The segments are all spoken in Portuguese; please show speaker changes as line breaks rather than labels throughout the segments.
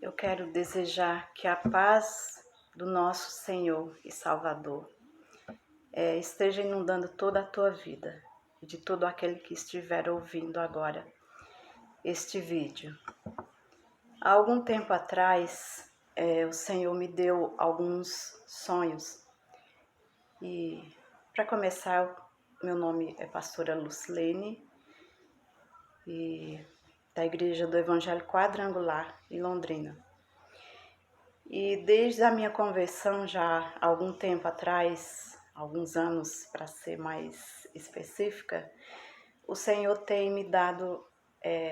Eu quero desejar que a paz do nosso Senhor e Salvador esteja inundando toda a tua vida e de todo aquele que estiver ouvindo agora este vídeo. Há algum tempo atrás, o Senhor me deu alguns sonhos e, para começar, meu nome é pastora Lucilene e da Igreja do Evangelho Quadrangular em Londrina. E desde a minha conversão, já há algum tempo atrás, alguns anos para ser mais específica, o Senhor tem me dado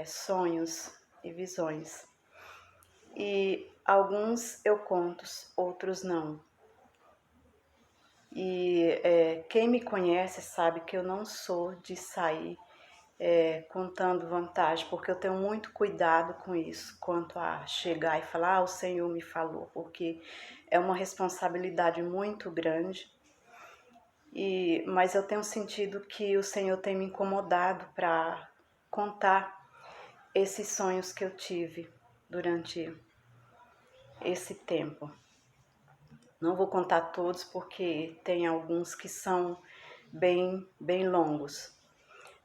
sonhos e visões. E alguns eu conto, outros não. E quem me conhece sabe que eu não sou de sair contando vantagem, porque eu tenho muito cuidado com isso, quanto a chegar e falar, o Senhor me falou, porque é uma responsabilidade muito grande, mas eu tenho sentido que o Senhor tem me incomodado para contar esses sonhos que eu tive durante esse tempo. Não vou contar todos, porque tem alguns que são bem longos.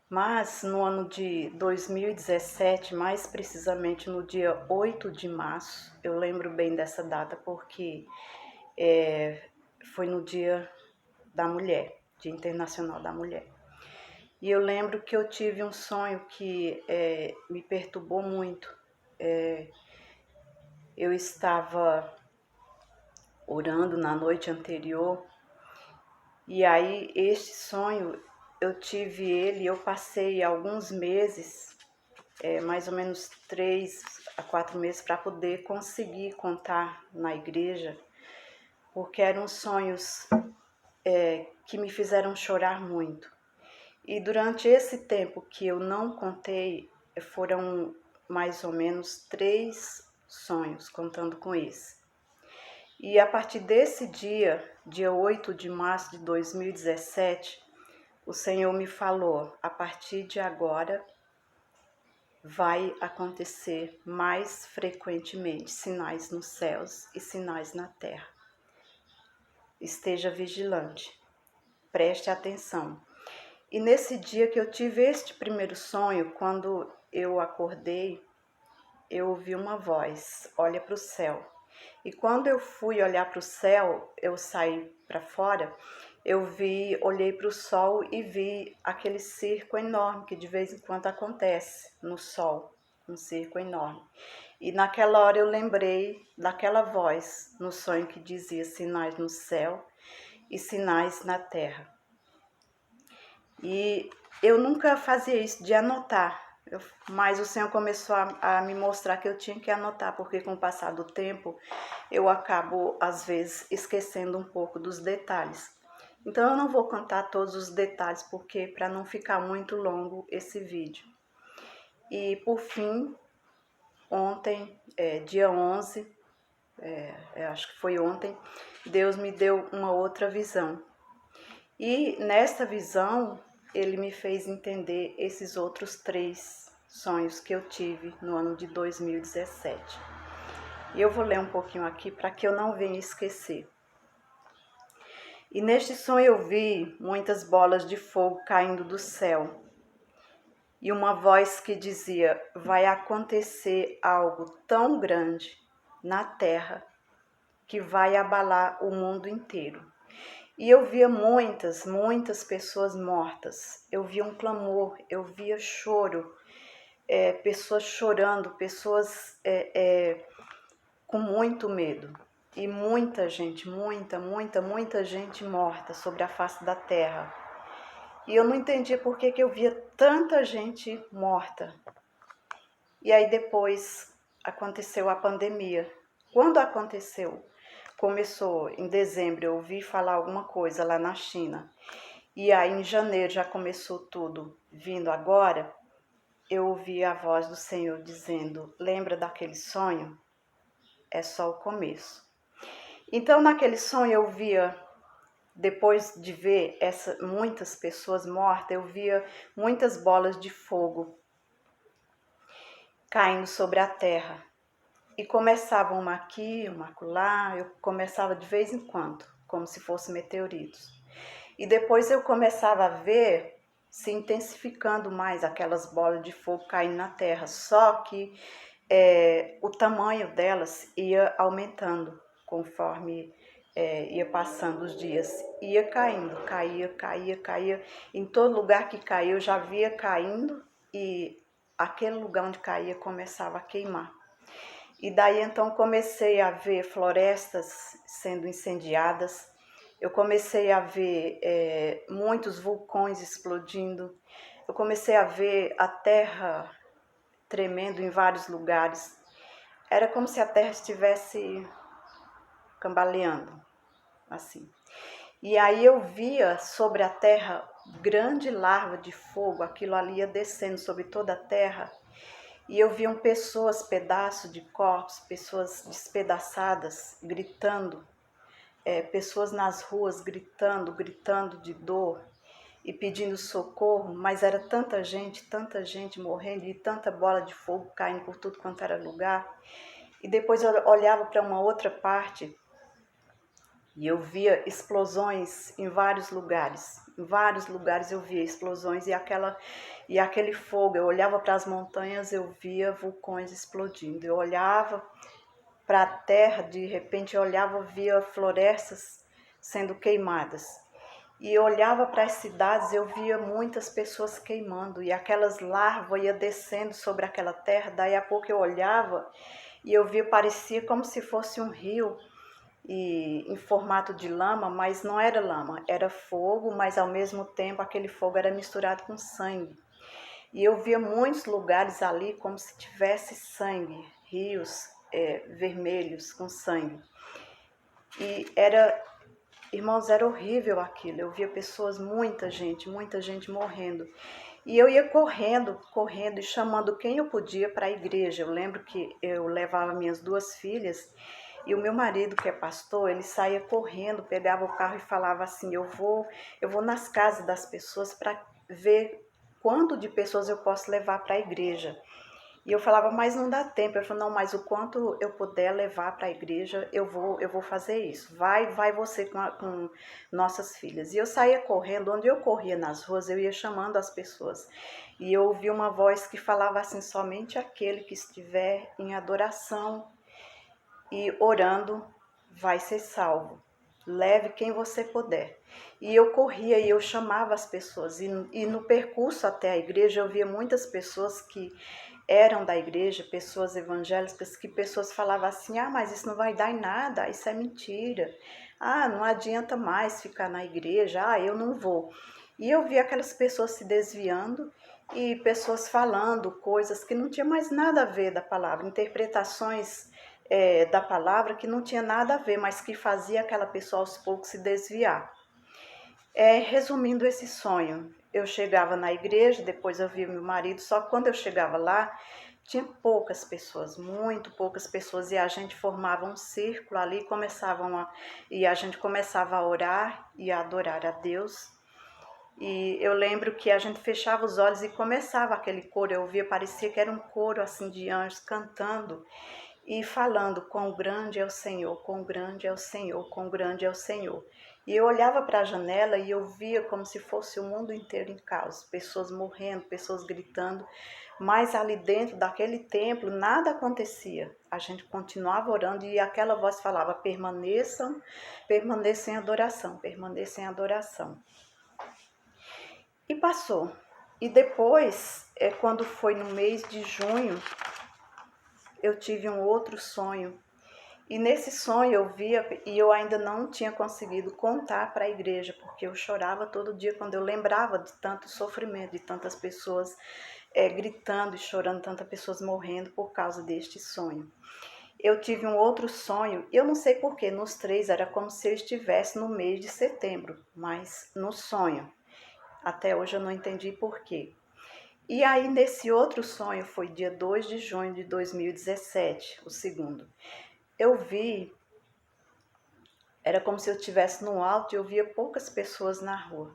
Mas no ano de 2017, mais precisamente no dia 8 de março, eu lembro bem dessa data porque foi no Dia da Mulher, Dia Internacional da Mulher. E eu lembro que eu tive um sonho que me perturbou muito. Eu estava orando na noite anterior e aí este sonho eu tive ele, eu passei alguns meses, mais ou menos 3 a 4 meses, para poder conseguir contar na igreja, porque eram sonhos que me fizeram chorar muito. E durante esse tempo que eu não contei, foram mais ou menos 3 sonhos, contando com esse. E a partir desse dia 8 de março de 2017, o Senhor me falou, a partir de agora vai acontecer mais frequentemente sinais nos céus e sinais na terra. Esteja vigilante, preste atenção. E nesse dia que eu tive este primeiro sonho, quando eu acordei, eu ouvi uma voz, olha para o céu. E quando eu fui olhar para o céu, eu saí para fora, olhei para o sol e vi aquele circo enorme que de vez em quando acontece no sol, um circo enorme. E naquela hora eu lembrei daquela voz no sonho que dizia sinais no céu e sinais na terra. E eu nunca fazia isso de anotar, mas o Senhor começou a me mostrar que eu tinha que anotar, porque com o passar do tempo eu acabo às vezes esquecendo um pouco dos detalhes. Então eu não vou contar todos os detalhes, porque para não ficar muito longo esse vídeo. E por fim, ontem, dia 11, acho que foi ontem, Deus me deu uma outra visão. E nesta visão, Ele me fez entender esses outros 3 sonhos que eu tive no ano de 2017. E eu vou ler um pouquinho aqui para que eu não venha esquecer. E neste sonho eu vi muitas bolas de fogo caindo do céu. E uma voz que dizia, vai acontecer algo tão grande na terra que vai abalar o mundo inteiro. E eu via muitas pessoas mortas. Eu via um clamor, eu via choro, pessoas chorando, pessoas com muito medo. E muita gente, muita gente morta sobre a face da terra. E eu não entendia por que eu via tanta gente morta. E aí depois aconteceu a pandemia. Quando aconteceu? Começou em dezembro, eu ouvi falar alguma coisa lá na China. E aí em janeiro já começou tudo. Vindo agora, eu ouvi a voz do Senhor dizendo, lembra daquele sonho? É só o começo. Então naquele sonho eu via, depois de ver muitas pessoas mortas, eu via muitas bolas de fogo caindo sobre a terra. E começava uma aqui, uma acolá, eu começava de vez em quando, como se fossem meteoritos. E depois eu começava a ver se intensificando mais aquelas bolas de fogo caindo na terra, só que o tamanho delas ia aumentando conforme ia passando os dias, ia caindo, caía. Em todo lugar que caía eu já via caindo e aquele lugar onde caía começava a queimar. E daí então comecei a ver florestas sendo incendiadas, eu comecei a ver muitos vulcões explodindo, eu comecei a ver a terra tremendo em vários lugares. Era como se a terra estivesse cambaleando, assim. E aí eu via sobre a terra grande larva de fogo, aquilo ali ia descendo sobre toda a terra. E eu via pessoas, pedaços de corpos, pessoas despedaçadas, gritando, pessoas nas ruas gritando de dor e pedindo socorro, mas era tanta gente morrendo e tanta bola de fogo caindo por tudo quanto era lugar. E depois eu olhava para uma outra parte e eu via explosões em vários lugares. Em vários lugares eu via explosões e aquele fogo. Eu olhava para as montanhas, eu via vulcões explodindo. Eu olhava para a terra, de repente eu olhava, via florestas sendo queimadas. E eu olhava para as cidades, eu via muitas pessoas queimando e aquelas larvas iam descendo sobre aquela terra. Daí a pouco eu olhava e eu via, parecia como se fosse um rio e em formato de lama, mas não era lama, era fogo, mas ao mesmo tempo aquele fogo era misturado com sangue. E eu via muitos lugares ali como se tivesse sangue, rios vermelhos com sangue. E irmãos, era horrível aquilo. Eu via pessoas, muita gente morrendo. E eu ia correndo e chamando quem eu podia para a igreja. Eu lembro que eu levava minhas duas filhas e o meu marido, que é pastor, ele saía correndo, pegava o carro e falava assim: eu vou nas casas das pessoas para ver quanto de pessoas eu posso levar para a igreja. E eu falava, mas não dá tempo. Ele falou, não, mas o quanto eu puder levar para a igreja, eu vou fazer isso. Vai você com nossas filhas. E eu saía correndo, onde eu corria nas ruas, eu ia chamando as pessoas. E eu ouvi uma voz que falava assim, somente aquele que estiver em adoração e orando vai ser salvo. Leve quem você puder. E eu corria e eu chamava as pessoas. E no percurso até a igreja eu via muitas pessoas que eram da igreja, pessoas evangélicas, que pessoas falavam assim, mas isso não vai dar em nada, isso é mentira. Não adianta mais ficar na igreja, eu não vou. E eu via aquelas pessoas se desviando e pessoas falando coisas que não tinha mais nada a ver da palavra, interpretações da palavra que não tinha nada a ver, mas que fazia aquela pessoa aos poucos se desviar. Resumindo esse sonho, eu chegava na igreja, depois eu via meu marido, só que quando eu chegava lá, tinha poucas pessoas, muito poucas pessoas, e a gente formava um círculo ali, e a gente começava a orar e a adorar a Deus. E eu lembro que a gente fechava os olhos e começava aquele coro, eu ouvia, parecia que era um coro assim de anjos cantando e falando, quão grande é o Senhor, quão grande é o Senhor, quão grande é o Senhor. E eu olhava para a janela e eu via como se fosse o mundo inteiro em caos, pessoas morrendo, pessoas gritando, mas ali dentro daquele templo nada acontecia. A gente continuava orando e aquela voz falava, permaneçam em adoração, permaneçam em adoração. E passou. E depois, quando foi no mês de junho, eu tive um outro sonho. E nesse sonho eu via, e eu ainda não tinha conseguido contar para a igreja, porque eu chorava todo dia quando eu lembrava de tanto sofrimento, de tantas pessoas gritando e chorando, tantas pessoas morrendo por causa deste sonho. Eu tive um outro sonho, eu não sei porquê, nos três era como se eu estivesse no mês de setembro, mas no sonho. Até hoje eu não entendi porquê. E aí nesse outro sonho, foi dia 2 de junho de 2017, o segundo. Eu vi, era como se eu estivesse no alto e eu via poucas pessoas na rua.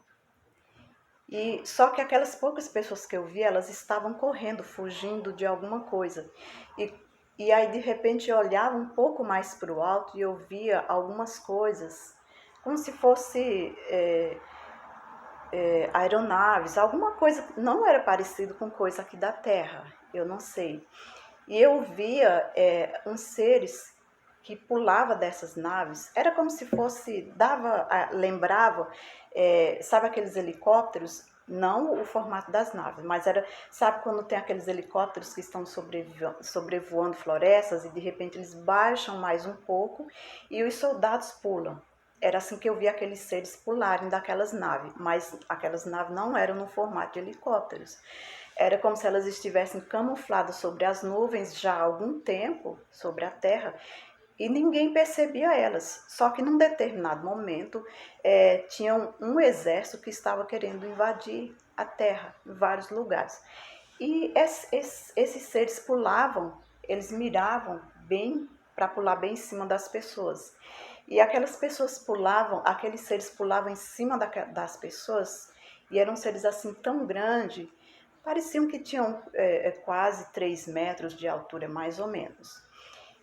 E só que aquelas poucas pessoas que eu vi, elas estavam correndo, fugindo de alguma coisa. E aí, de repente, eu olhava um pouco mais para o alto e eu via algumas coisas, como se fosse aeronaves, alguma coisa, não era parecido com coisa aqui da Terra, eu não sei. E eu via uns seres que pulava dessas naves, era como se fosse, lembrava, sabe aqueles helicópteros? Não o formato das naves, mas era, sabe quando tem aqueles helicópteros que estão sobrevoando florestas e de repente eles baixam mais um pouco e os soldados pulam. Era assim que eu via aqueles seres pularem daquelas naves, mas aquelas naves não eram no formato de helicópteros. Era como se elas estivessem camufladas sobre as nuvens já há algum tempo, sobre a terra, e ninguém percebia elas. Só que num determinado momento tinha um exército que estava querendo invadir a terra em vários lugares. E esses seres pulavam, eles miravam bem para pular bem em cima das pessoas. E aquelas pessoas pulavam, aqueles seres pulavam em cima das pessoas e eram seres assim tão grandes, pareciam que tinham quase 3 metros de altura, mais ou menos.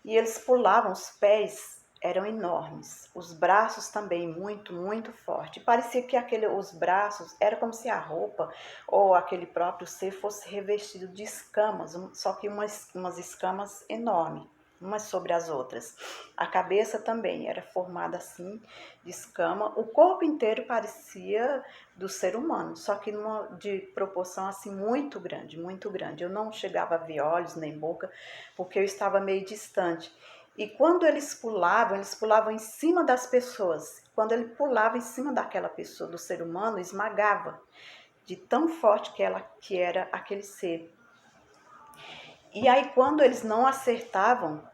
E eles pulavam, os pés eram enormes, os braços também muito, muito forte. Parecia que os braços, era como se a roupa ou aquele próprio ser fosse revestido de escamas, só que umas escamas enormes, umas sobre as outras. A cabeça também era formada assim, de escama. O corpo inteiro parecia do ser humano, só que de proporção assim muito grande, muito grande. Eu não chegava a ver olhos nem boca, porque eu estava meio distante. E quando eles pulavam em cima das pessoas. Quando ele pulava em cima daquela pessoa, do ser humano, esmagava, de tão forte que era aquele ser. E aí, quando eles não acertavam,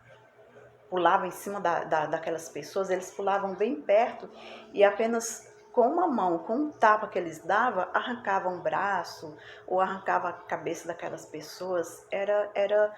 pulavam em cima daquelas pessoas, eles pulavam bem perto e apenas com uma mão, com um tapa que eles davam, arrancavam um braço ou arrancavam a cabeça daquelas pessoas. Era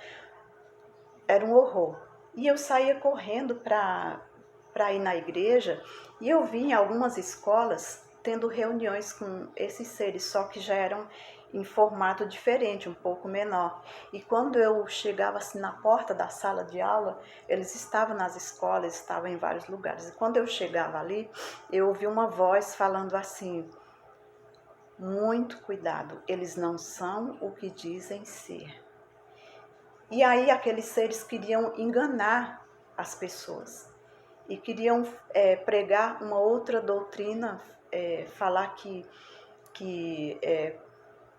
um horror. E eu saía correndo para ir na igreja e eu vi em algumas escolas tendo reuniões com esses seres, só que já eram em formato diferente, um pouco menor. E quando eu chegava assim na porta da sala de aula, eles estavam nas escolas, estavam em vários lugares. E quando eu chegava ali, eu ouvi uma voz falando assim: muito cuidado, eles não são o que dizem ser. E aí aqueles seres queriam enganar as pessoas e queriam pregar uma outra doutrina, falar que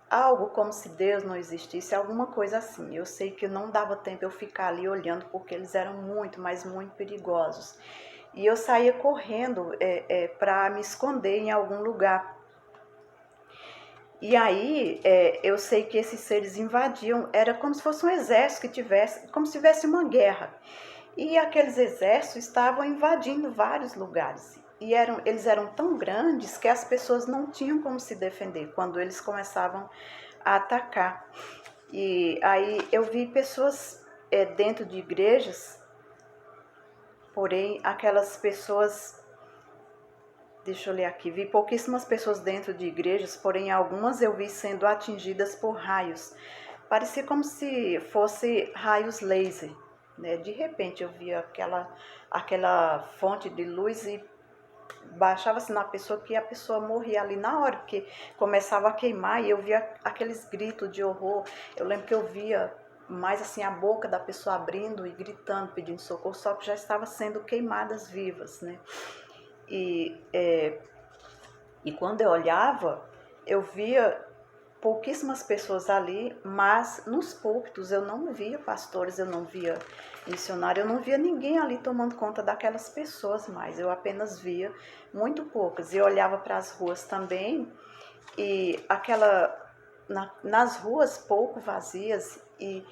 algo como se Deus não existisse, alguma coisa assim. Eu sei que não dava tempo eu ficar ali olhando porque eles eram muito, mas muito perigosos. E eu saía correndo para me esconder em algum lugar. E aí, eu sei que esses seres invadiam, era como se fosse um exército que tivesse, como se tivesse uma guerra. E aqueles exércitos estavam invadindo vários lugares. E eles eram tão grandes que as pessoas não tinham como se defender quando eles começavam a atacar. E aí eu vi pessoas dentro de igrejas, porém aquelas pessoas. Deixa eu ler aqui. Vi pouquíssimas pessoas dentro de igrejas, porém algumas eu vi sendo atingidas por raios. Parecia como se fosse raios laser, né? De repente eu via aquela fonte de luz e baixava-se na pessoa que a pessoa morria ali na hora, porque começava a queimar e eu via aqueles gritos de horror. Eu lembro que eu via mais assim a boca da pessoa abrindo e gritando, pedindo socorro, só que já estava sendo queimadas vivas, né? E quando eu olhava, eu via pouquíssimas pessoas ali, mas nos púlpitos eu não via pastores, eu não via missionário, eu não via ninguém ali tomando conta daquelas pessoas mais. Eu apenas via muito poucas. E eu olhava para as ruas também e nas ruas pouco vazias e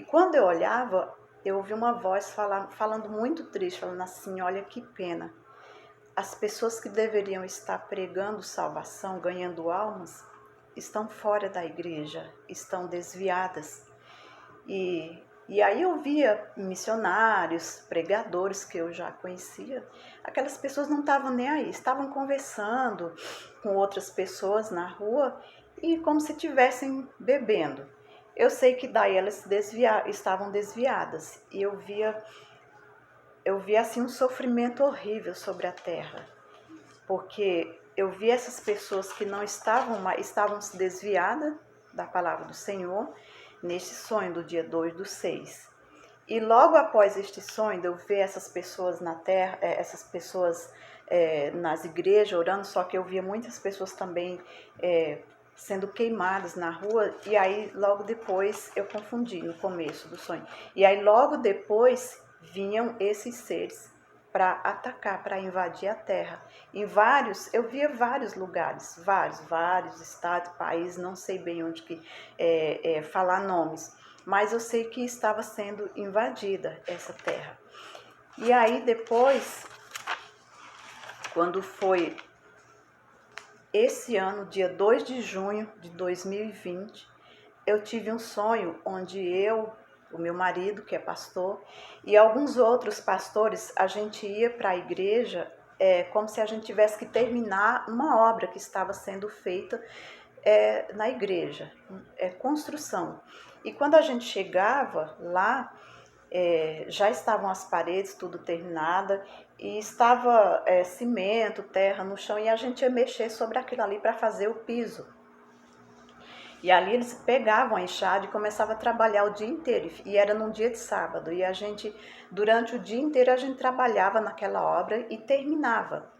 quando eu olhava, eu ouvi uma voz falando muito triste, falando assim: olha que pena. As pessoas que deveriam estar pregando salvação, ganhando almas, estão fora da igreja, estão desviadas. E aí eu via missionários, pregadores que eu já conhecia, aquelas pessoas não estavam nem aí, estavam conversando com outras pessoas na rua e como se estivessem bebendo. Eu sei que daí elas estavam desviadas e eu via assim um sofrimento horrível sobre a terra, porque eu vi essas pessoas que não estavam se desviadas da palavra do Senhor neste sonho do dia 2/6. E logo após este sonho, de eu ver essas pessoas na terra, essas pessoas nas igrejas orando, só que eu via muitas pessoas também sendo queimadas na rua, e aí logo depois eu confundi no começo do sonho. E aí logo depois vinham esses seres para atacar, para invadir a terra. Eu via vários lugares, vários estados, países, não sei bem onde que falar nomes, mas eu sei que estava sendo invadida essa terra. E aí depois, quando foi esse ano, dia 2 de junho de 2020, eu tive um sonho onde o meu marido, que é pastor, e alguns outros pastores, a gente ia para a igreja como se a gente tivesse que terminar uma obra que estava sendo feita na igreja, construção. E quando a gente chegava lá, já estavam as paredes tudo terminada e estava cimento, terra no chão, e a gente ia mexer sobre aquilo ali para fazer o piso. E ali eles pegavam a enxada e começavam a trabalhar o dia inteiro, e era num dia de sábado, e a gente, durante o dia inteiro, a gente trabalhava naquela obra e terminava.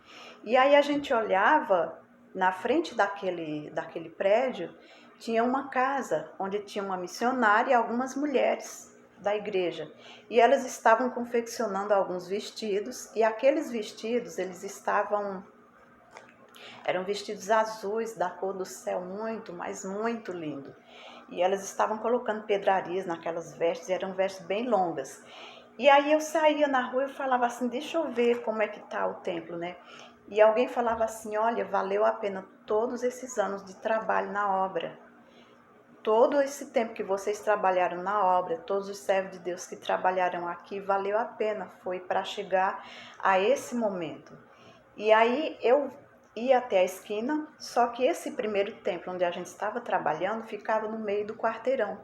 E aí a gente olhava, na frente daquele prédio, tinha uma casa, onde tinha uma missionária e algumas mulheres da igreja. E elas estavam confeccionando alguns vestidos, e aqueles vestidos, eram vestidos azuis, da cor do céu, muito, mas muito lindo. E elas estavam colocando pedrarias naquelas vestes, e eram vestes bem longas. E aí eu saía na rua e falava assim, deixa eu ver como é que tá o templo, né? E alguém falava assim, olha, valeu a pena todos esses anos de trabalho na obra. Todo esse tempo que vocês trabalharam na obra, todos os servos de Deus que trabalharam aqui, valeu a pena, foi para chegar a esse momento. E aí eu ia até a esquina, só que esse primeiro templo onde a gente estava trabalhando ficava no meio do quarteirão.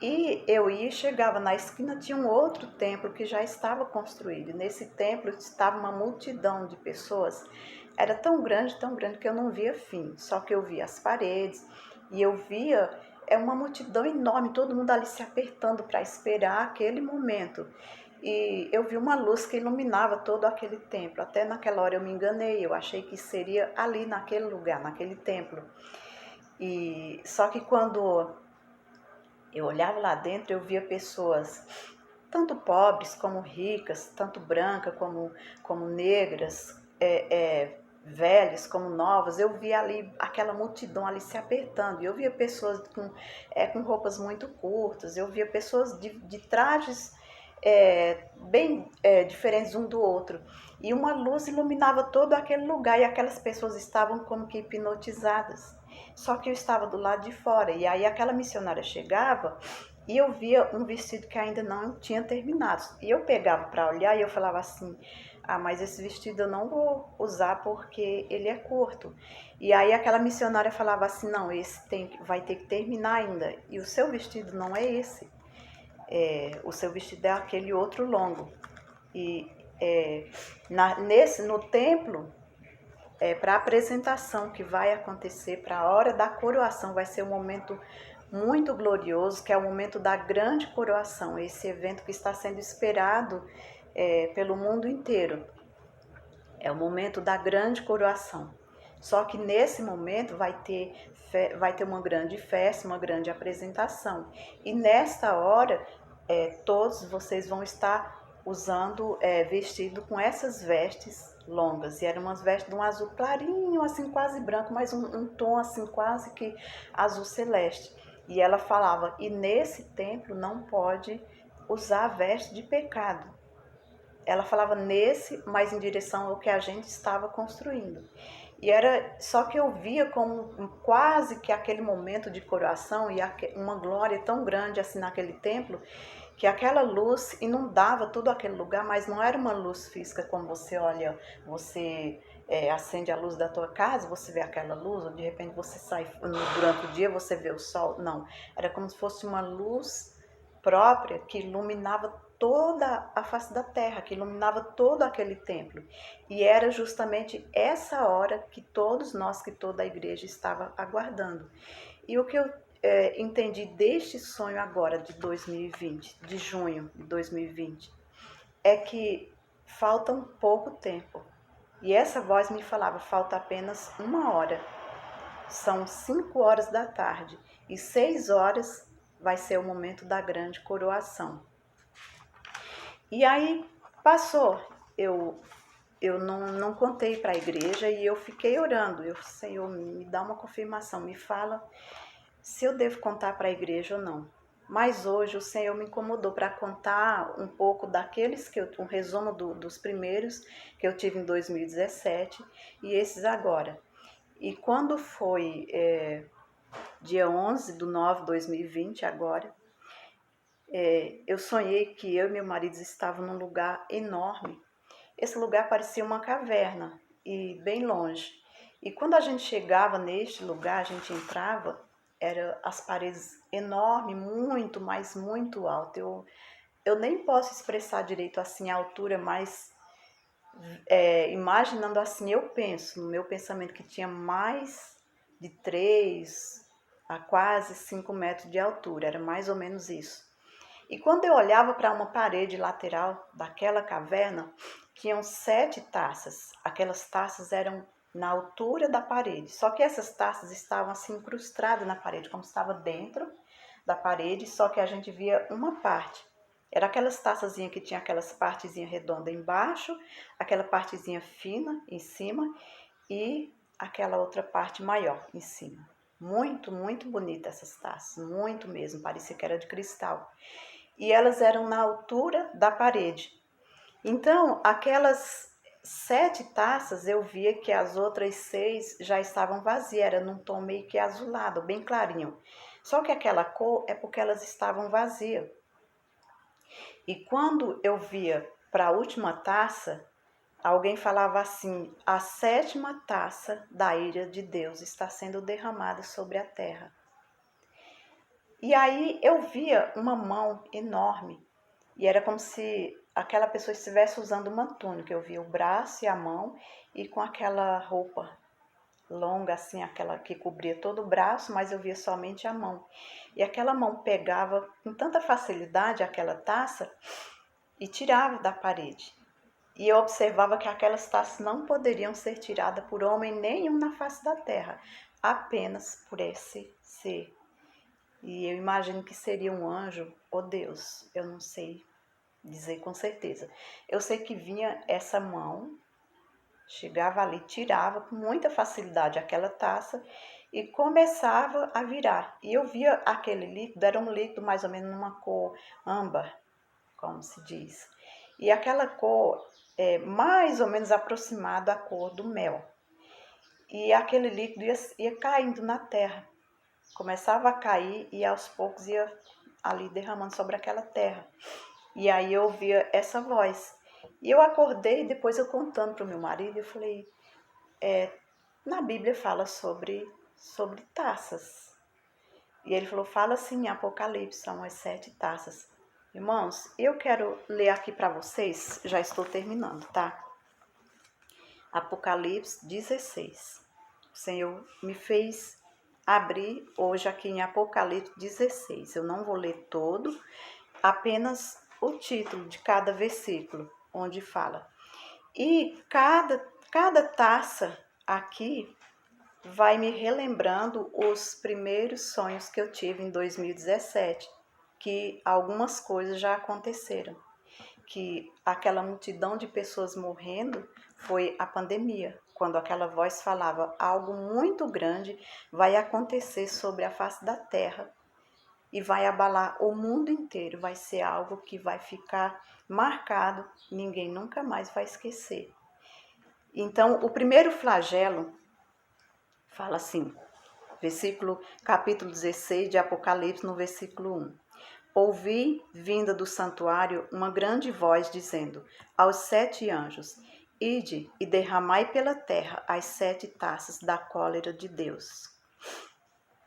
E eu ia e chegava na esquina, tinha um outro templo que já estava construído. Nesse templo estava uma multidão de pessoas. Era tão grande que eu não via fim. Só que eu via as paredes e eu via uma multidão enorme, todo mundo ali se apertando para esperar aquele momento. E eu vi uma luz que iluminava todo aquele templo. Até naquela hora eu me enganei, eu achei que seria ali naquele lugar, naquele templo. E só que quando eu olhava lá dentro, eu via pessoas tanto pobres como ricas, tanto brancas como negras, velhas como novas. Eu via ali aquela multidão ali se apertando. Eu via pessoas com roupas muito curtas, eu via pessoas de trajes bem diferentes um do outro. E uma luz iluminava todo aquele lugar e aquelas pessoas estavam como que hipnotizadas. Só que eu estava do lado de fora, e aí aquela missionária chegava e eu via um vestido que ainda não tinha terminado. E eu pegava para olhar e eu falava assim, mas esse vestido eu não vou usar porque ele é curto. E aí aquela missionária falava assim, não, esse vai ter que terminar ainda. E o seu vestido não é esse. O seu vestido é aquele outro longo. E no templo, para a apresentação que vai acontecer, para a hora da coroação, vai ser um momento muito glorioso, que é o momento da grande coroação, esse evento que está sendo esperado pelo mundo inteiro. É o momento da grande coroação. Só que nesse momento vai ter uma grande festa, uma grande apresentação. E nesta hora, todos vocês vão estar usando vestido com essas vestes longas. E eram umas vestes de um azul clarinho, assim quase branco, mas um tom assim quase que azul celeste. E ela falava, e nesse templo não pode usar veste de pecado. Ela falava nesse, mas em direção ao que a gente estava construindo. E era só que eu via como quase que aquele momento de coroação e uma glória tão grande assim naquele templo, que aquela luz inundava todo aquele lugar, mas não era uma luz física como você olha, você acende a luz da tua casa, você vê aquela luz, ou de repente você sai durante o dia, você vê o sol. Não, era como se fosse uma luz própria que iluminava toda a face da terra, que iluminava todo aquele templo. E era justamente essa hora que todos nós, que toda a igreja estava aguardando. E o que eu entendi deste sonho agora de 2020, de junho de 2020, é que falta um pouco tempo. E essa voz me falava, falta apenas 1 hora. São 5 horas da tarde e 6 horas vai ser o momento da grande coroação. E aí passou, eu não contei para a igreja e eu fiquei orando. Senhor, me dá uma confirmação, me fala se eu devo contar para a igreja ou não. Mas hoje o Senhor me incomodou para contar um pouco daqueles um resumo dos primeiros que eu tive em 2017 e esses agora. E quando foi dia 11/9/2020 agora, eu sonhei que eu e meu marido estavam num lugar enorme. Esse lugar parecia uma caverna e bem longe. E quando a gente chegava neste lugar, a gente entrava, eram as paredes enormes, muito, mas muito altas. Eu nem posso expressar direito assim a altura, mas imaginando assim, eu penso, no meu pensamento, que tinha mais de 3 a quase 5 metros de altura, era mais ou menos isso. E quando eu olhava para uma parede lateral daquela caverna, tinham 7 taças. Aquelas taças eram na altura da parede, só que essas taças estavam assim incrustadas na parede, como se estava dentro da parede, só que a gente via uma parte. Era aquelas taçazinhas que tinha aquelas partezinhas redondas embaixo, aquela partezinha fina em cima e aquela outra parte maior em cima. Muito, muito bonita essas taças, muito mesmo, parecia que era de cristal. E elas eram na altura da parede. Então, aquelas 7 taças, eu via que as outras 6 já estavam vazias, era num tom meio que azulado, bem clarinho. Só que aquela cor é porque elas estavam vazias. E quando eu via para a última taça, alguém falava assim: a 7ª taça da ira de Deus está sendo derramada sobre a terra. E aí eu via uma mão enorme e era como se aquela pessoa estivesse usando uma túnica. Eu via o braço e a mão e com aquela roupa longa assim, aquela que cobria todo o braço, mas eu via somente a mão. E aquela mão pegava com tanta facilidade aquela taça e tirava da parede. E eu observava que aquelas taças não poderiam ser tiradas por homem nenhum na face da terra, apenas por esse ser. E eu imagino que seria um anjo ou Deus, eu não sei dizer com certeza. Eu sei que vinha essa mão, chegava ali, tirava com muita facilidade aquela taça e começava a virar. E eu via aquele líquido, era um líquido mais ou menos numa cor âmbar, como se diz. E aquela cor é mais ou menos aproximada à cor do mel. E aquele líquido ia caindo na terra. Começava a cair e aos poucos ia ali derramando sobre aquela terra. E aí eu ouvia essa voz. E eu acordei e depois eu contando para o meu marido, eu falei, na Bíblia fala sobre taças. E ele falou, fala assim em Apocalipse, são as 7 taças. Irmãos, eu quero ler aqui para vocês, já estou terminando, tá? Apocalipse 16. O Senhor me fez abrir hoje aqui em Apocalipse 16. Eu não vou ler todo, apenas o título de cada versículo, onde fala. E cada taça aqui vai me relembrando os primeiros sonhos que eu tive em 2017, que algumas coisas já aconteceram, que aquela multidão de pessoas morrendo foi a pandemia, quando aquela voz falava algo muito grande vai acontecer sobre a face da terra e vai abalar o mundo inteiro, vai ser algo que vai ficar marcado, ninguém nunca mais vai esquecer. Então, o primeiro flagelo fala assim, capítulo 16 de Apocalipse, no versículo 1. Ouvi, vinda do santuário, uma grande voz dizendo aos 7 anjos, Ide e derramai pela terra as 7 taças da cólera de Deus.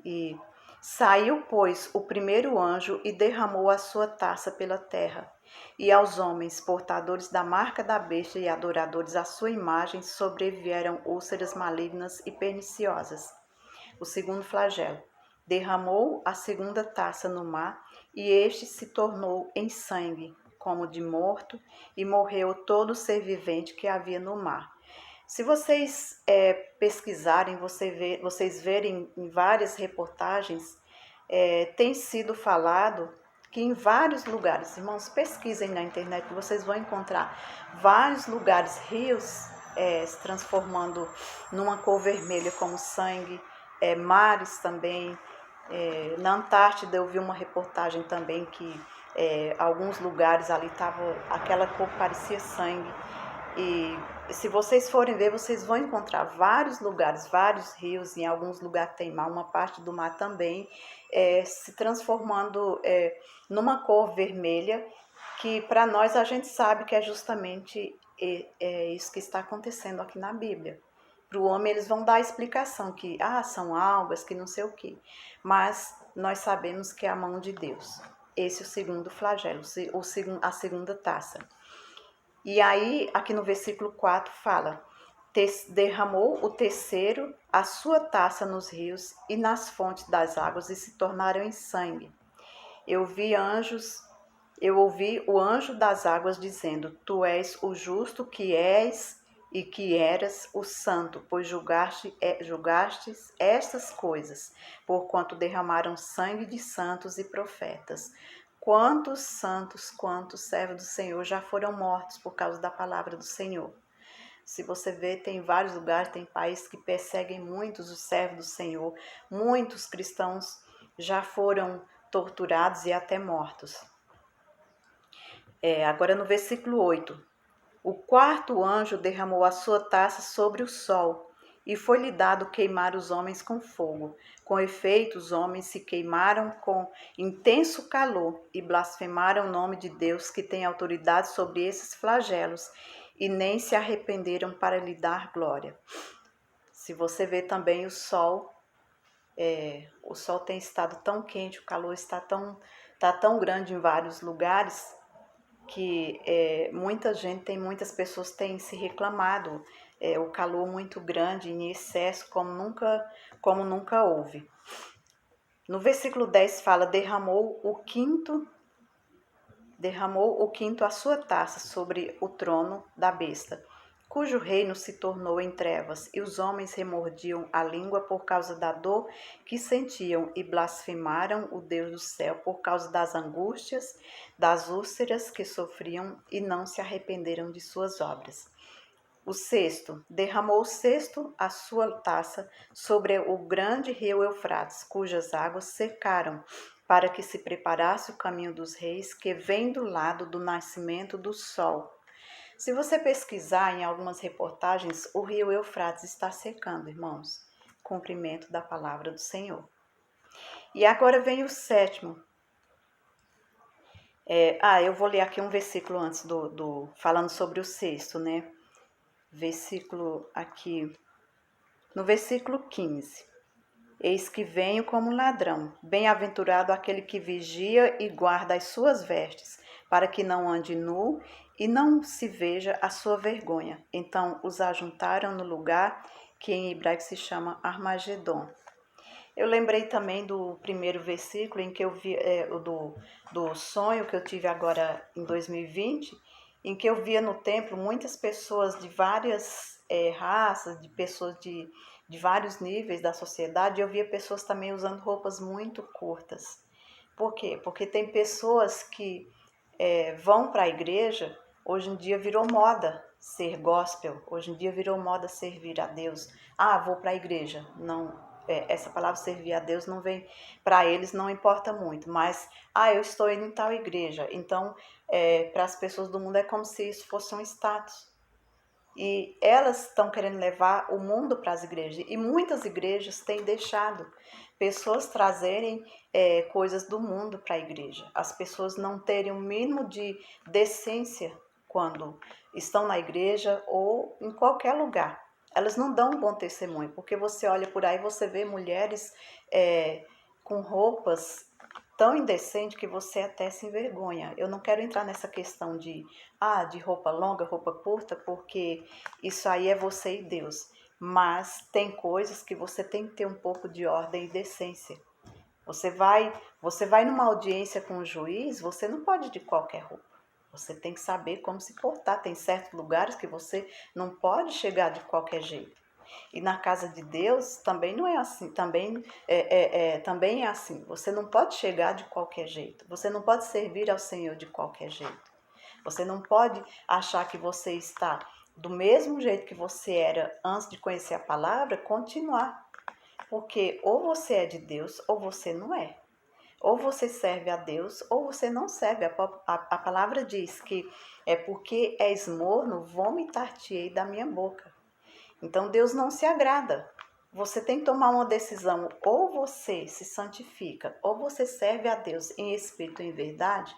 E saiu, pois, o primeiro anjo e derramou a sua taça pela terra. E aos homens, portadores da marca da besta e adoradores à sua imagem, sobrevieram úlceras malignas e perniciosas. O segundo flagelo. Derramou a segunda taça no mar, e este se tornou em sangue, como de morto, e morreu todo ser vivente que havia no mar. Se vocês pesquisarem, vocês verem em várias reportagens, tem sido falado que em vários lugares, irmãos, pesquisem na internet, vocês vão encontrar vários lugares, rios se transformando numa cor vermelha como sangue, mares também. Na Antártida eu vi uma reportagem também que alguns lugares ali tava, aquela cor parecia sangue. E se vocês forem ver, vocês vão encontrar vários lugares, vários rios, em alguns lugares tem mar, uma parte do mar também, se transformando numa cor vermelha, que para nós a gente sabe que é justamente isso que está acontecendo aqui na Bíblia. Para o homem eles vão dar a explicação que são algas, que não sei o quê, mas nós sabemos que é a mão de Deus. Esse é o segundo flagelo, a segunda taça. E aí, aqui no versículo 4 fala: derramou o terceiro a sua taça nos rios e nas fontes das águas e se tornaram em sangue. Eu ouvi o anjo das águas dizendo: Tu és o justo que és e que eras o santo, pois julgastes estas coisas, porquanto derramaram sangue de santos e profetas. Quantos santos, quantos servos do Senhor já foram mortos por causa da palavra do Senhor? Se você vê, tem vários lugares, tem países que perseguem muitos os servos do Senhor. Muitos cristãos já foram torturados e até mortos. Agora no versículo 8. O quarto anjo derramou a sua taça sobre o sol, e foi-lhe dado queimar os homens com fogo. Com efeito, os homens se queimaram com intenso calor e blasfemaram o nome de Deus, que tem autoridade sobre esses flagelos, e nem se arrependeram para lhe dar glória. Se você vê também o sol tem estado tão quente, o calor está tão grande em vários lugares, que muitas pessoas têm se reclamado, o calor muito grande, em excesso, como nunca houve. No versículo 10 fala: derramou o quinto a sua taça sobre o trono da besta, cujo reino se tornou em trevas, e os homens remordiam a língua por causa da dor que sentiam, e blasfemaram o Deus do céu por causa das angústias, das úlceras que sofriam, e não se arrependeram de suas obras. O sexto, derramou o sexto a sua taça sobre o grande rio Eufrates, cujas águas secaram, para que se preparasse o caminho dos reis, que vem do lado do nascimento do sol. Se você pesquisar em algumas reportagens, o rio Eufrates está secando, irmãos. Cumprimento da palavra do Senhor. E agora vem o sétimo. Eu vou ler aqui um versículo antes falando sobre o sexto, né? Versículo aqui, no versículo 15. Eis que venho como ladrão. Bem-aventurado aquele que vigia e guarda as suas vestes, para que não ande nu e não se veja a sua vergonha. Então os ajuntaram no lugar que em hebraico se chama Armagedon. Eu lembrei também do primeiro versículo em que eu vi do sonho que eu tive agora em 2020, em que eu via no templo muitas pessoas de várias raças, de pessoas de vários níveis da sociedade. Eu via pessoas também usando roupas muito curtas. Por quê? Porque tem pessoas que vão para a igreja. Hoje em dia virou moda ser gospel, hoje em dia virou moda servir a Deus. Vou para a igreja. Não, essa palavra servir a Deus não vem, para eles não importa muito, mas eu estou indo em tal igreja. Então, para as pessoas do mundo é como se isso fosse um status. E elas estão querendo levar o mundo para as igrejas. E muitas igrejas têm deixado pessoas trazerem coisas do mundo para a igreja. As pessoas não terem o mínimo de decência quando estão na igreja ou em qualquer lugar. Elas não dão um bom testemunho, porque você olha por aí e você vê mulheres com roupas tão indecentes que você até se envergonha. Eu não quero entrar nessa questão de roupa longa, roupa curta, porque isso aí é você e Deus. Mas tem coisas que você tem que ter um pouco de ordem e decência. Você vai numa audiência com o juiz, você não pode ir de qualquer roupa. Você tem que saber como se portar. Tem certos lugares que você não pode chegar de qualquer jeito. E na casa de Deus também não é assim. Também é assim. Você não pode chegar de qualquer jeito. Você não pode servir ao Senhor de qualquer jeito. Você não pode achar que você está do mesmo jeito que você era antes de conhecer a palavra, continuar. Porque ou você é de Deus ou você não é. Ou você serve a Deus ou você não serve. A palavra diz que é porque és morno, vomitar-te-ei da minha boca. Então Deus não se agrada. Você tem que tomar uma decisão. Ou você se santifica, ou você serve a Deus em espírito e em verdade,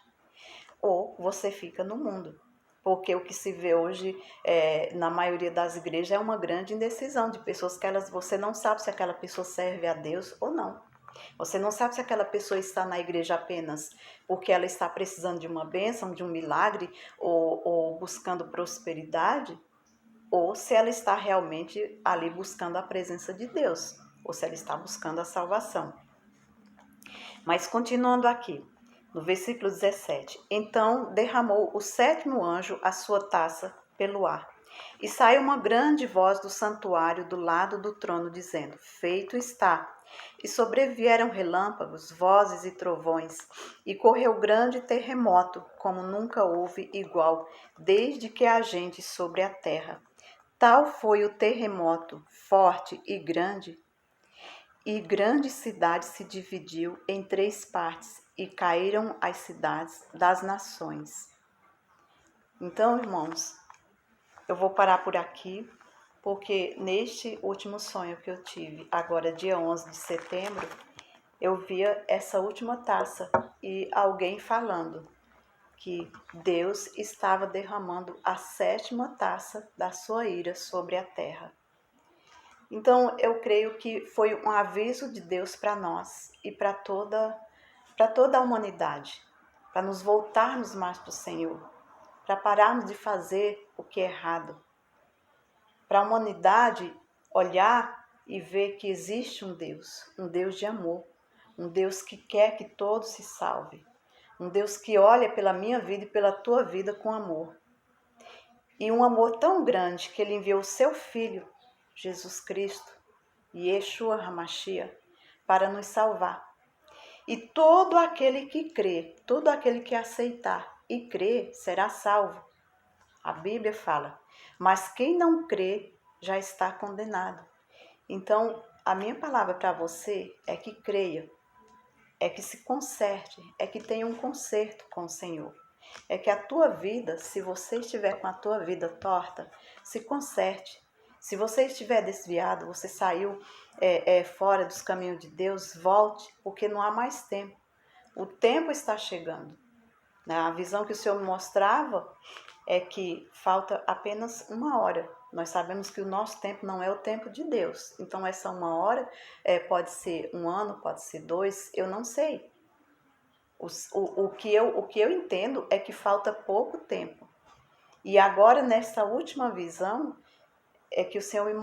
ou você fica no mundo. Porque o que se vê hoje na maioria das igrejas é uma grande indecisão de pessoas que você não sabe se aquela pessoa serve a Deus ou não. Você não sabe se aquela pessoa está na igreja apenas porque ela está precisando de uma bênção, de um milagre ou buscando prosperidade, ou se ela está realmente ali buscando a presença de Deus, ou se ela está buscando a salvação. Mas continuando aqui, no versículo 17: Então derramou o sétimo anjo a sua taça pelo ar, e saiu uma grande voz do santuário do lado do trono, dizendo: Feito está. E sobrevieram relâmpagos, vozes e trovões, e correu grande terremoto, como nunca houve igual, desde que há gente sobre a terra. Tal foi o terremoto, forte e grande cidade se dividiu em 3 partes, e caíram as cidades das nações. Então, irmãos, eu vou parar por aqui, porque neste último sonho que eu tive, agora dia 11 de setembro, eu via essa última taça e alguém falando que Deus estava derramando a 7ª taça da sua ira sobre a terra. Então, eu creio que foi um aviso de Deus para nós e para toda a humanidade, para nos voltarmos mais para o Senhor, para pararmos de fazer o que é errado, para a humanidade olhar e ver que existe um Deus de amor, um Deus que quer que todos se salvem, um Deus que olha pela minha vida e pela tua vida com amor. E um amor tão grande que Ele enviou o seu Filho, Jesus Cristo, Yeshua HaMashiach, para nos salvar. E todo aquele que crê, todo aquele que aceitar e crer, será salvo. A Bíblia fala, mas quem não crê já está condenado. Então, a minha palavra para você é que creia, é que se conserte, é que tenha um conserto com o Senhor. É que a tua vida, se você estiver com a tua vida torta, se conserte. Se você estiver desviado, você saiu fora dos caminhos de Deus, volte, porque não há mais tempo. O tempo está chegando. A visão que o Senhor me mostrava é que falta apenas 1 hora. Nós sabemos que o nosso tempo não é o tempo de Deus. Então, essa 1 hora pode ser 1 ano, pode ser 2, eu não sei. O que eu entendo é que falta pouco tempo. E agora, nessa última visão, é que o Senhor me mostrou